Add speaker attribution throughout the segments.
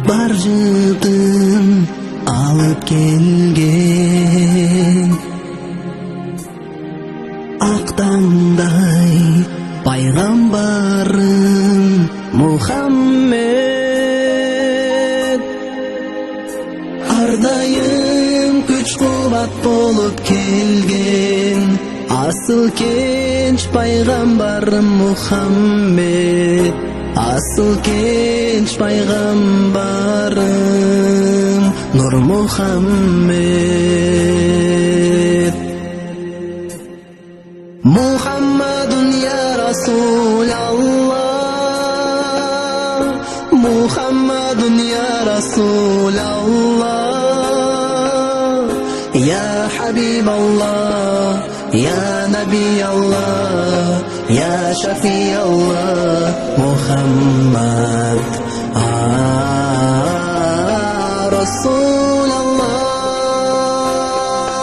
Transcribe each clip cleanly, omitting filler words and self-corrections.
Speaker 1: бар жылдын алып келген ак таңдай пайгамбарым Мухаммед ар дайым күч кубат болуп келген асыл кенч пайгамбарым Мухаммед асыл кенч пайгамбарым Нур Мухаммед Мухаммадун я Расулаллах Мухаммадун я Расулаллах Я Хабибаллах Я Набиаллах Я Шафиаллах Мухаммад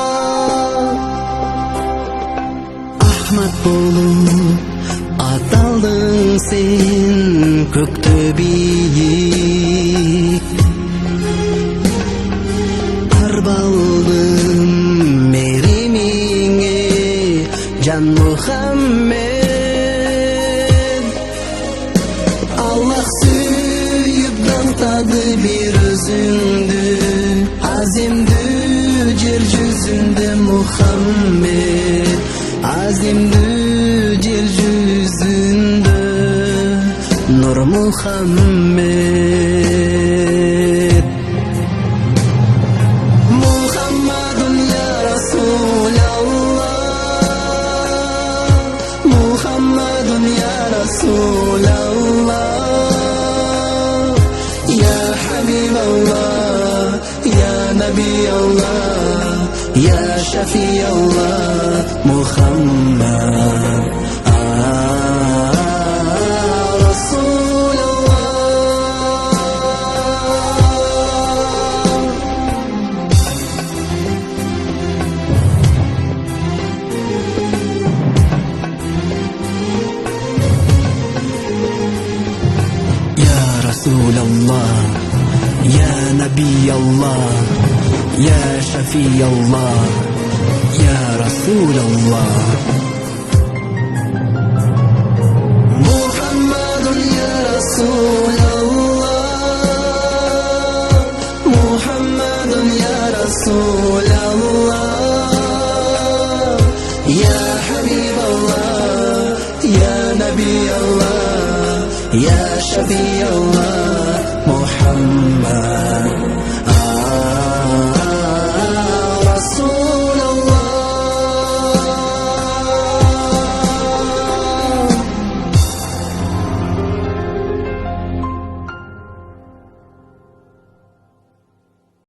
Speaker 1: Расулаллах Ахмад болуп аталдың сен көктө бийик арбалдым меримиңе жан Мухаммед Аллах сүйүп даңтады бир өзүңдү азимдүү жер жүзүндө Мухаммед азимдүү жер жүзүндө Нур Мухаммед Мухаммадун я Расулаллах Мухаммадун я Расулаллах Я Хабибаллах Я Набиаллах Ya Shafi'allah Muhammad Rasulullah Ya Rasulullah Ya Nabiyallah Ya Shafi'allah Ya Rasulullah Muhammadun ya Rasulallah Muhammadun ya Rasulallah Ya Habiballah Ya Nabiallah Ya Shafi'allah Muhammad